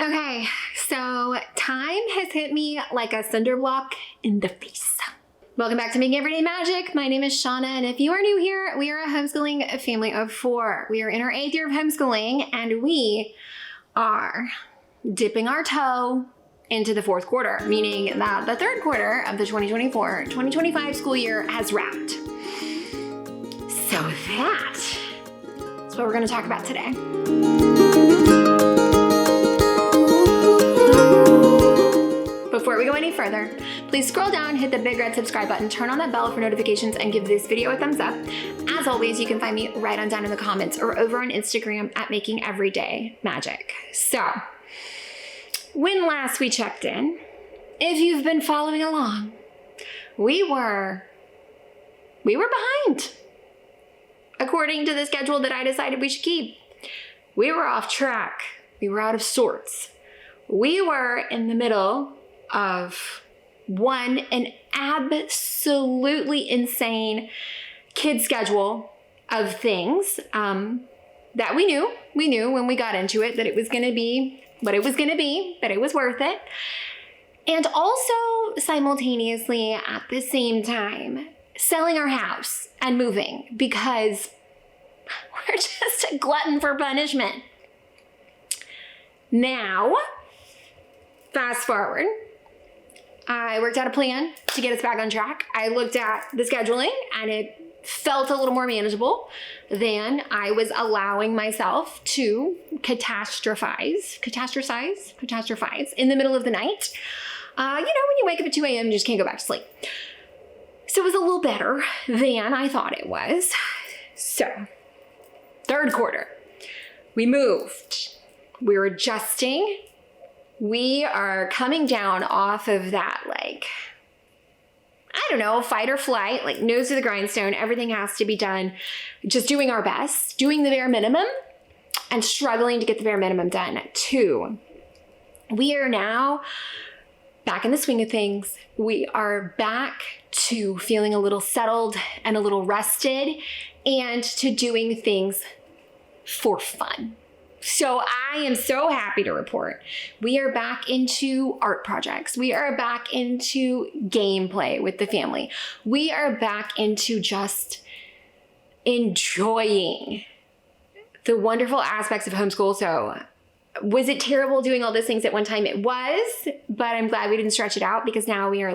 Okay, so time has hit me like a cinder block in the face. Welcome back to Making Everyday Magic. My name is Shanna, and if you are new here, we are a homeschooling family of 4. We are in our 8th year of homeschooling, and we are dipping our toe into the 4th quarter, meaning that the 3rd quarter of the 2024-2025 school year has wrapped. So that's what we're going to talk about today. Before we go any further, please scroll down, hit the big red subscribe button, turn on that bell for notifications, and give this video a thumbs up. As always, you can find me right on down in the comments or over on Instagram at Making Everyday Magic. So, when last we checked in, if you've been following along, we were behind. According to the schedule that I decided we should keep, we were off track. We were out of sorts. We were in the middle of an absolutely insane kid schedule of things that we knew when we got into it that it was going to be what it was going to be, that it was worth it. And also simultaneously at the same time, selling our house and moving because we're just a glutton for punishment. Now, fast forward, I worked out a plan to get us back on track. I looked at the scheduling and it felt a little more manageable than I was allowing myself to catastrophize in the middle of the night. When you wake up at 2 a.m., you just can't go back to sleep. So it was a little better than I thought it was. So, 3rd quarter, we moved. We were adjusting. We are coming down off of that, fight or flight, nose to the grindstone. Everything has to be done. Just doing our best, doing the bare minimum, and struggling to get the bare minimum done. 2, we are now back in the swing of things. We are back to feeling a little settled and a little rested and to doing things for fun. So I am so happy to report we are back into art projects. We are back into gameplay with the family. We are back into just enjoying the wonderful aspects of homeschool. So was it terrible doing all those things at one time? It was, but I'm glad we didn't stretch it out because now we are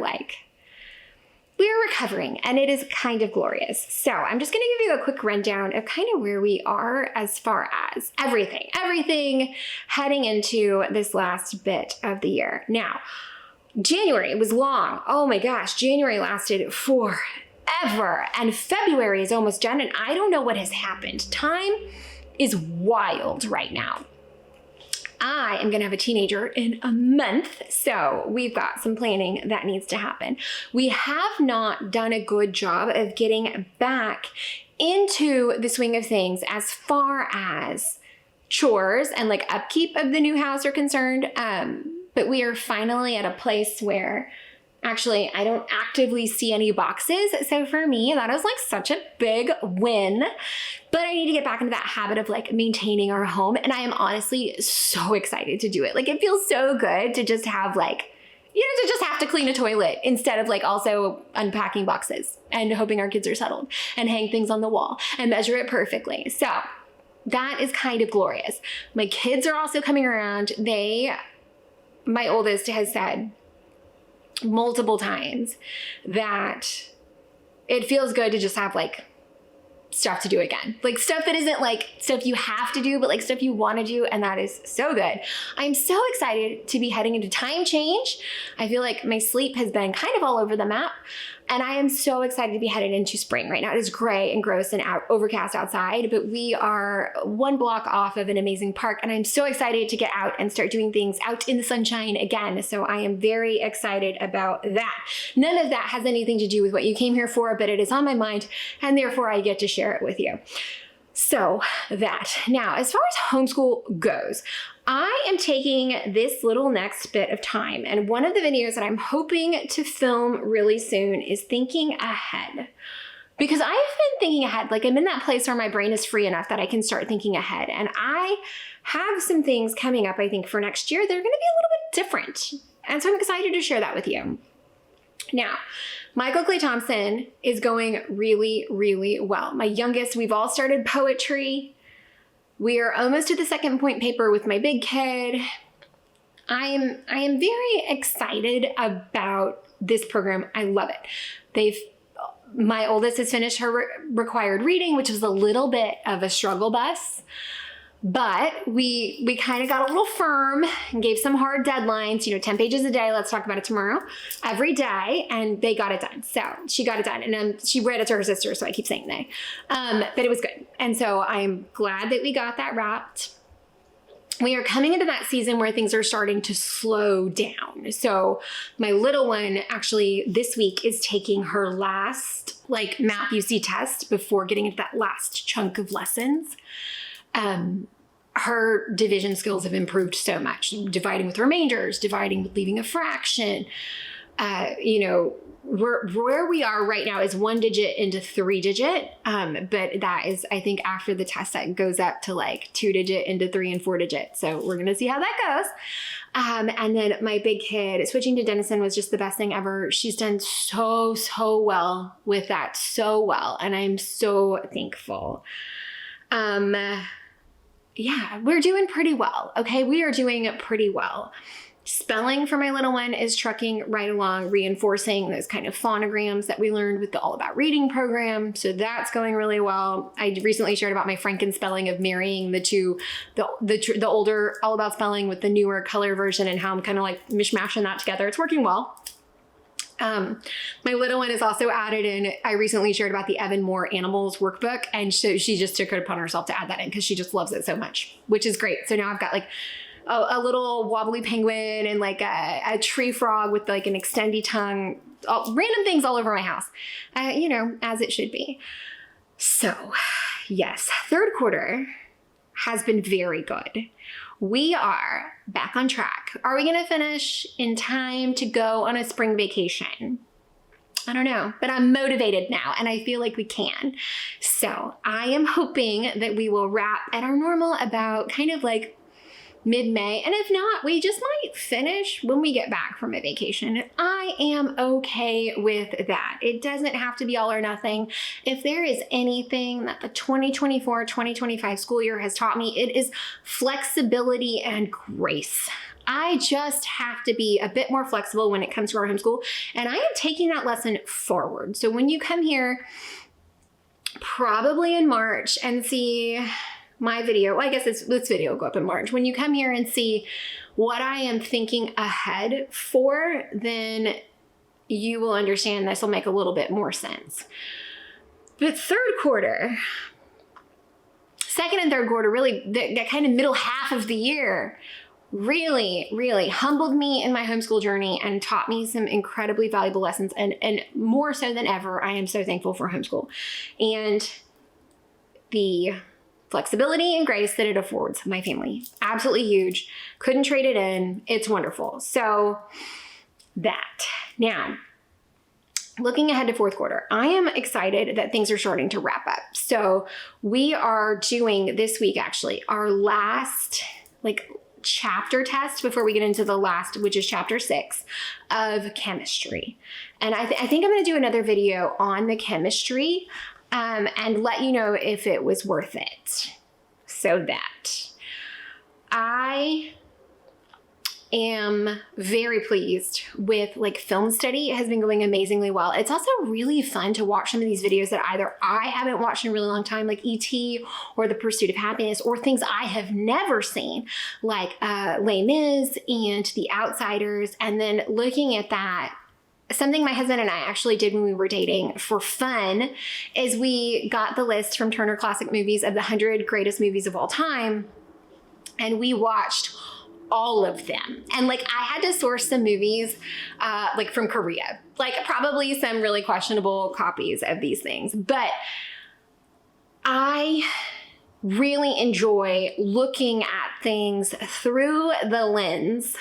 recovering and it is kind of glorious. So I'm just going to give you a quick rundown of kind of where we are as far as everything heading into this last bit of the year. Now, January was long. Oh my gosh, January lasted forever and February is almost done and I don't know what has happened. Time is wild right now. I am going to have a teenager in a month, so we've got some planning that needs to happen. We have not done a good job of getting back into the swing of things as far as chores and upkeep of the new house are concerned, but we are finally at a place where actually I don't actively see any boxes. So for me, that is such a big win. But I need to get back into that habit of maintaining our home. And I am honestly so excited to do it. It feels so good to just have to just have to clean a toilet instead of also unpacking boxes and hoping our kids are settled and hang things on the wall and measure it perfectly. So that is kind of glorious. My kids are also coming around. My oldest has said multiple times that it feels good to just have stuff to do again. Stuff that isn't stuff you have to do, but stuff you want to do, and that is so good. I'm so excited to be heading into time change. I feel like my sleep has been kind of all over the map, and I am so excited to be headed into spring. Right now it is gray and gross and overcast outside, but we are 1 block off of an amazing park, and I'm so excited to get out and start doing things out in the sunshine again. So I am very excited about that. None of that has anything to do with what you came here for, but it is on my mind, and therefore I get to share it with you. So that. Now, as far as homeschool goes, I am taking this little next bit of time, and one of the videos that I'm hoping to film really soon is thinking ahead because I've been thinking ahead. Like, I'm in that place where my brain is free enough that I can start thinking ahead. And I have some things coming up, I think, for next year. They're going to be a little bit different. And so I'm excited to share that with you. Now, Michael Clay Thompson is going really, really well. My youngest, we've all started poetry. We are almost to the second point paper with my big kid. I am very excited about this program. I love it. My oldest has finished her required reading, which was a little bit of a struggle bus. But we kind of got a little firm and gave some hard deadlines, 10 pages a day. Let's talk about it tomorrow, every day. And they got it done. So she got it done. And she read it to her sister. So I keep saying they, but it was good. And so I'm glad that we got that wrapped. We are coming into that season where things are starting to slow down. So my little one actually this week is taking her last math UC test before getting into that last chunk of lessons. Her division skills have improved so much, dividing with remainders, dividing with leaving a fraction. Where we are right now is 1 digit into 3 digit. But that is, I think after the test that goes up to 2 digit into 3 and 4 digit. So we're going to see how that goes. And then my big kid switching to Denison was just the best thing ever. She's done so well with that, so well. And I'm so thankful. Yeah, we're doing pretty well. Okay, we are doing pretty well. Spelling for my little one is trucking right along, reinforcing those kind of phonograms that we learned with the All About Reading program. So that's going really well. I recently shared about my Franken spelling of marrying the two, the older All About Spelling with the newer color version, and how I'm kind of mishmashing that together. It's working well. My little one is also added in. I recently shared about the Evan Moore Animals workbook, and so she just took it upon herself to add that in because she just loves it so much, which is great. So now I've got a little wobbly penguin and a tree frog with an extendy tongue, random things all over my house, as it should be. So yes, third quarter has been very good. We are back on track. Are we going to finish in time to go on a spring vacation? I don't know, but I'm motivated now and I feel like we can. So I am hoping that we will wrap at our normal about kind of mid-May. And if not, we just might finish when we get back from a vacation. I am okay with that. It doesn't have to be all or nothing. If there is anything that the 2024-2025 school year has taught me, it is flexibility and grace. I just have to be a bit more flexible when it comes to our homeschool. And I am taking that lesson forward. So when you come here, probably in March, and see my video, well, I guess this video will go up in March. When you come here and see what I am thinking ahead for, then you will understand this will make a little bit more sense. But third quarter, second and third quarter, really that kind of middle half of the year, really, really humbled me in my homeschool journey and taught me some incredibly valuable lessons. And more so than ever, I am so thankful for homeschool and the flexibility and grace that it affords my family. Absolutely huge. Couldn't trade it in. It's wonderful. So that. Now, looking ahead to fourth quarter, I am excited that things are starting to wrap up. So we are doing this week, actually, our last chapter test before we get into the last, which is chapter 6 of chemistry. And I think I'm going to do another video on the chemistry and let you know if it was worth it. So that I am very pleased with film study. It has been going amazingly well. It's also really fun to watch some of these videos that either I haven't watched in a really long time, like E.T. or The Pursuit of Happiness, or things I have never seen, like Les Mis and The Outsiders. And then looking at that, something my husband and I actually did when we were dating for fun is we got the list from Turner Classic Movies of the 100 greatest movies of all time, and we watched all of them. And I had to source some movies from Korea, probably some really questionable copies of these things. But I really enjoy looking at things through the lens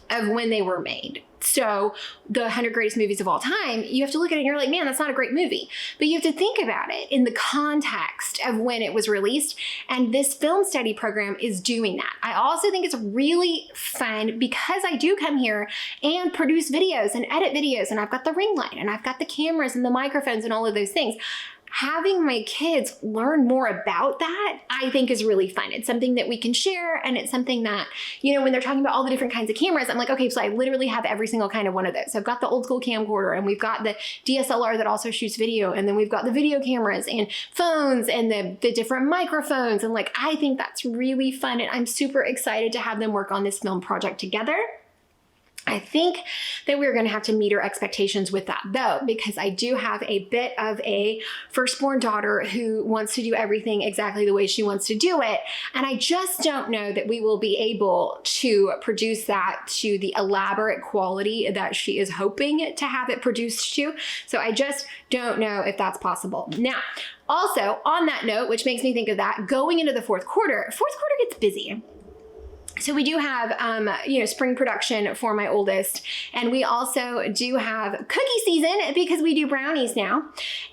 of when they were made. So the 100 greatest movies of all time, you have to look at it and you're like, man, that's not a great movie. But you have to think about it in the context of when it was released. And this film study program is doing that. I also think it's really fun because I do come here and produce videos and edit videos, and I've got the ring light and I've got the cameras and the microphones and all of those things. Having my kids learn more about that, I think is really fun. It's something that we can share, and it's something that, you know, when they're talking about all the different kinds of cameras, I'm like, okay, so I literally have every single kind of one of those. So I've got the old school camcorder, and we've got the DSLR that also shoots video, and then we've got the video cameras and phones and the different microphones. And like, I think that's really fun, and I'm super excited to have them work on this film project together. I think that we're going to have to meet our expectations with that though, because I do have a bit of a firstborn daughter who wants to do everything exactly the way she wants to do it. And I just don't know that we will be able to produce that to the elaborate quality that she is hoping to have it produced to. So I just don't know if that's possible. Now, also on that note, which makes me think of that, going into the fourth quarter gets busy. So we do have, spring production for my oldest, and we also do have cookie season because we do brownies now.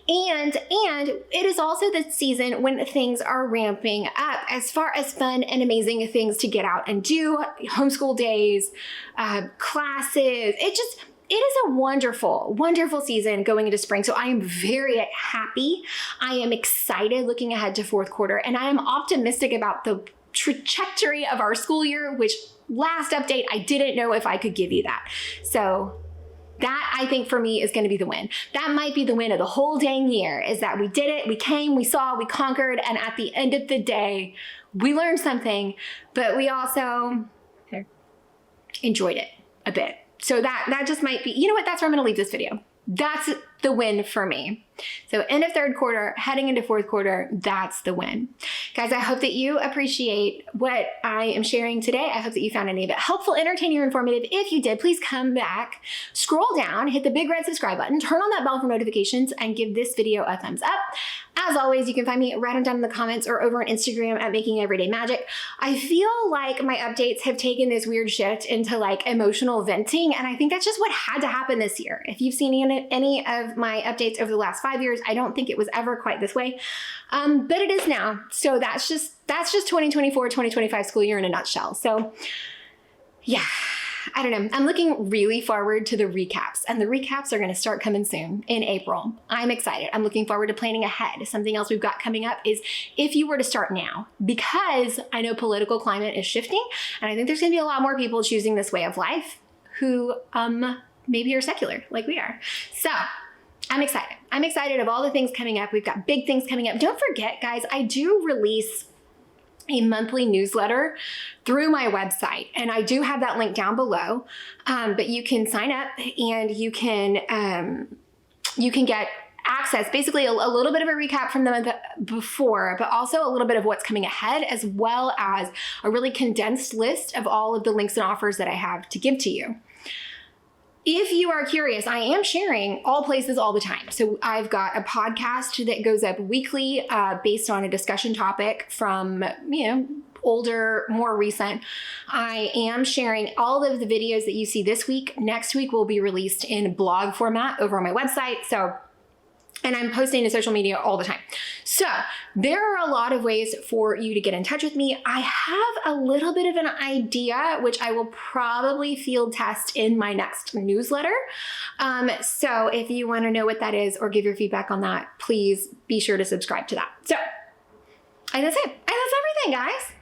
And it is also the season when things are ramping up as far as fun and amazing things to get out and do, homeschool days, classes. It is a wonderful, wonderful season going into spring. So I am very happy. I am excited looking ahead to fourth quarter, and I am optimistic about the trajectory of our school year, which last update, I didn't know if I could give you that. So that, I think, for me is going to be the win. That might be the win of the whole dang year, is that we did it, we came, we saw, we conquered, and at the end of the day, we learned something, but we also enjoyed it a bit. So that just might be, you know what, that's where I'm going to leave this video. That's the win for me. So end of third quarter, heading into fourth quarter, that's the win. Guys, I hope that you appreciate what I am sharing today. I hope that you found any of it helpful, entertaining, or informative. If you did, please come back, scroll down, hit the big red subscribe button, turn on that bell for notifications, and give this video a thumbs up. As always, you can find me right on down in the comments or over on Instagram at Making Everyday Magic. I feel like my updates have taken this weird shift into like emotional venting, and I think that's just what had to happen this year. If you've seen any of my updates over the last 5 years, I don't think it was ever quite this way, but it is now. So that's just 2024-2025 school year in a nutshell. So yeah, I don't know. I'm looking really forward to the recaps, and the recaps are going to start coming soon in April. I'm excited. I'm looking forward to planning ahead. Something else we've got coming up is if you were to start now, because I know political climate is shifting, and I think there's going to be a lot more people choosing this way of life who maybe are secular like we are. So I'm excited. I'm excited of all the things coming up. We've got big things coming up. Don't forget, guys, I do release a monthly newsletter through my website, and I do have that link down below, but you can sign up and you can get access, basically a little bit of a recap from the month before, but also a little bit of what's coming ahead, as well as a really condensed list of all of the links and offers that I have to give to you. If you are curious, I am sharing all places all the time. So I've got a podcast that goes up weekly based on a discussion topic from, older, more recent. I am sharing all of the videos that you see this week. Next week will be released in blog format over on my website. And I'm posting to social media all the time. So there are a lot of ways for you to get in touch with me. I have a little bit of an idea, which I will probably field test in my next newsletter. So if you want to know what that is or give your feedback on that, please be sure to subscribe to that. So that's it. And that's everything, guys.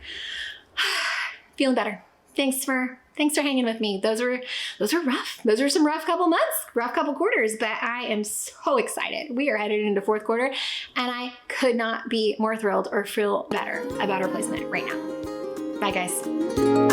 Feeling better. Thanks for hanging with me. Those were rough. Those were some rough couple months, rough couple quarters, but I am so excited. We are headed into fourth quarter, and I could not be more thrilled or feel better about our placement right now. Bye, guys.